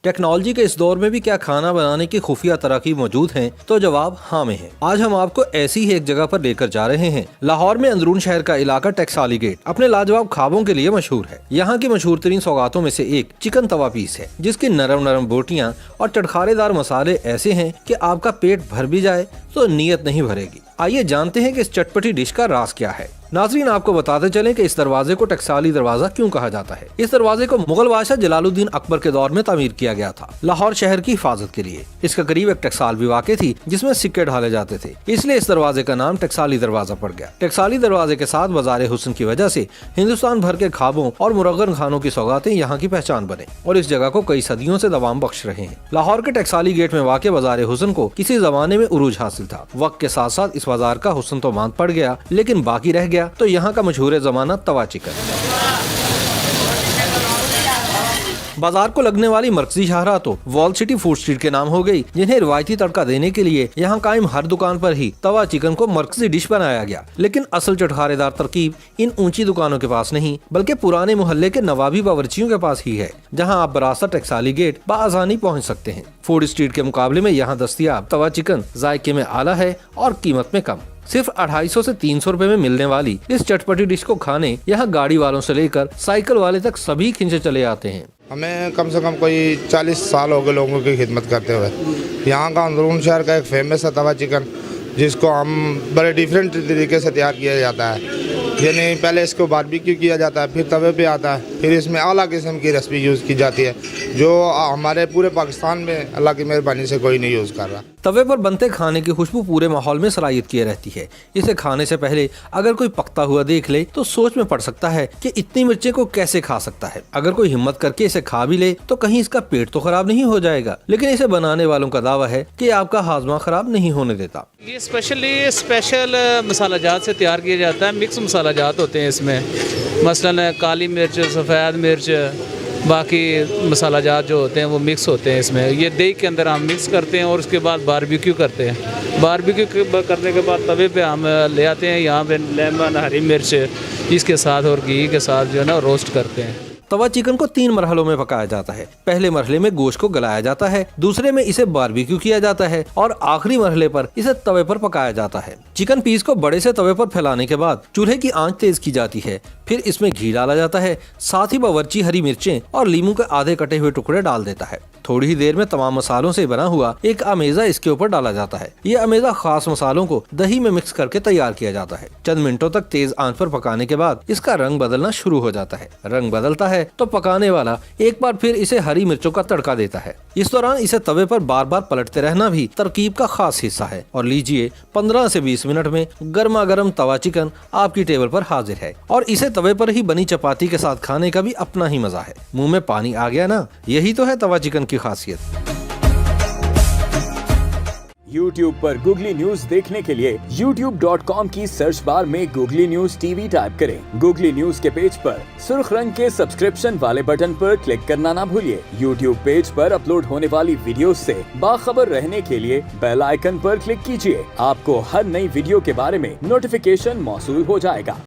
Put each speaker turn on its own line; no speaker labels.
Technology के इस दौर में भी क्या खाना बनाने की खुफिया तरक्की मौजूद हैं? तो जवाब हाँ में है। आज हम आपको ऐसी ही एक जगह पर लेकर जा रहे हैं। लाहौर में अंदरून शहर का इलाका टकसाली गेट अपने लाजवाब खाबों के लिए मशहूर है। यहाँ की मशहूर तरीन सौगातों में से एक चिकन तवा पीस है, जिसकी नरम नरम बोटियाँ और चटखारेदार मसाले ऐसे हैं कि आपका पेट भर भी जाए तो नीयत नहीं भरेगी। आइए जानते हैं कि इस चटपटी डिश का राज क्या है। नाजरीन, आपको बताते चलें कि इस दरवाजे को टकसाली दरवाजा क्यों कहा जाता है। इस दरवाजे को मुगल बादशाह जलालुद्दीन अकबर के दौर में तामीर किया गया था, लाहौर शहर की हिफाजत के लिए। इसका करीब एक टकसाल भी वाक़ थी जिसमें सिक्के ढाले जाते थे, इसलिए इस दरवाजे का नाम टकसाली दरवाजा पड़ गया। टकसाली दरवाजे के साथ बाज़ार हुस्न की वजह से हिंदुस्तान भर के खाबों और मुरगन खानों की सौगातें यहाँ की पहचान बने और इस जगह को कई सदियों से दवाम बख्श रहे हैं। लाहौर के टकसाली गेट में वाक़ बाज़ार हुस्न को किसी जमाने में उरूज हासिल था। वक्त के साथ साथ इस बाजार का हुस्न तो मांद पड़ गया, लेकिन बाकी रह गया तो यहाँ का मशहूर जमाना तवा चिकन। बाजार को लगने वाली मरकजी शाहराह तो वॉल सिटी फूड स्ट्रीट के नाम हो गई, जिन्हें रिवायती तड़का देने के लिए यहाँ कायम हर दुकान पर ही तवा चिकन को मरकजी डिश बनाया गया। लेकिन असल चटखारेदार तरकीब इन ऊंची दुकानों के पास नहीं, बल्कि पुराने मोहल्ले के नवाबी बावर्चियों के पास ही है, जहाँ आप बरास्ता टकसाली गेट बआसानी पहुँच सकते हैं। फूड स्ट्रीट के मुकाबले में यहाँ दस्तयाब तवा चिकन जायके में आला है और कीमत में कम। सिर्फ 250 से 300 रुपए में मिलने वाली इस चटपटी डिश को खाने यहाँ गाड़ी वालों से लेकर साइकिल वाले तक सभी खिंचे चले आते हैं।
हमें कम से कम कोई 40 साल हो गए लोगों की खिदमत करते हुए। यहाँ का अंदरून शहर का एक फेमस है तवा चिकन, जिसको हम बड़े डिफरेंट तरीके से तैयार किया जाता है। यानी पहले इसको बारबेक्यू किया जाता है, फिर तवे पे आता है, फिर इसमें आला किस्म की रेसिपी यूज़ की जाती है, जो हमारे पूरे पाकिस्तान में अल्लाह की मेहरबानी से कोई नहीं यूज़ कर रहा।
तवे पर बनते खाने की खुशबू पूरे माहौल में सरायत किए रहती है। इसे खाने से पहले अगर कोई पकता हुआ देख ले तो सोच में पड़ सकता है कि इतनी मिर्चें को कैसे खा सकता है। अगर कोई हिम्मत करके इसे खा भी ले तो कहीं इसका पेट तो खराब नहीं हो जाएगा। लेकिन इसे बनाने वालों का दावा है कि आपका हाजमा खराब नहीं होने देता।
ये स्पेशल मसाला जात से तैयार किया जाता है। मिक्स मसाला जात होते हैं इसमें, मसलन काली मिर्च, सफ़ेद मिर्च, बाकी मसाला जात जो होते हैं वो मिक्स होते हैं इसमें। ये दही के अंदर हम मिक्स करते हैं और उसके बाद बारबेक्यू करते हैं। बारबेक्यू करने के बाद तवे पे हम ले आते हैं, यहाँ पे लेमन, हरी मिर्च इसके साथ और घी के साथ जो है ना रोस्ट करते हैं।
तवा चिकन को 3 मरहलों में पकाया जाता है। पहले मरहले में गोश्त को गलाया जाता है, दूसरे में इसे बारबेक्यू किया जाता है और आखिरी मरहले पर इसे तवे पर पकाया जाता है। चिकन पीस को बड़े से तवे पर फैलाने के बाद चूल्हे की आंच तेज की जाती है, फिर इसमें घी डाला जाता है, साथ ही बावर्ची हरी मिर्चें और लीमू के आधे कटे हुए टुकड़े डाल देता है। थोड़ी ही देर में तमाम मसालों से बना हुआ एक अमेज़ा इसके ऊपर डाला जाता है। ये अमेज़ा खास मसालों को दही में मिक्स करके तैयार किया जाता है। चंद मिनटों तक तेज आंच पर पकाने के बाद इसका रंग बदलना शुरू हो जाता है। रंग बदलता है तो पकाने वाला एक बार फिर इसे हरी मिर्चों का तड़का देता है। इस दौरान इसे तवे पर बार बार पलटते रहना भी तरकीब का खास हिस्सा है। और लीजिए 15 से 20 मिनट में गर्मा गर्म तवा चिकन आपकी टेबल पर हाजिर है। और इसे तवे पर ही बनी चपाती के साथ खाने का भी अपना ही मजा है। मुंह में पानी आ गया ना, यही तो है तवा चिकन की खासियत।
YouTube पर गूगली न्यूज देखने के लिए youtube.com की सर्च बार में गूगली न्यूज टीवी टाइप करें। गूगली न्यूज के पेज पर सुर्ख रंग के सब्सक्रिप्शन वाले बटन पर क्लिक करना ना भूलिए। YouTube पेज पर अपलोड होने वाली वीडियो से बाखबर रहने के लिए बेल आइकन पर क्लिक कीजिए। आपको हर नई वीडियो के बारे में नोटिफिकेशन मौसूल हो जाएगा।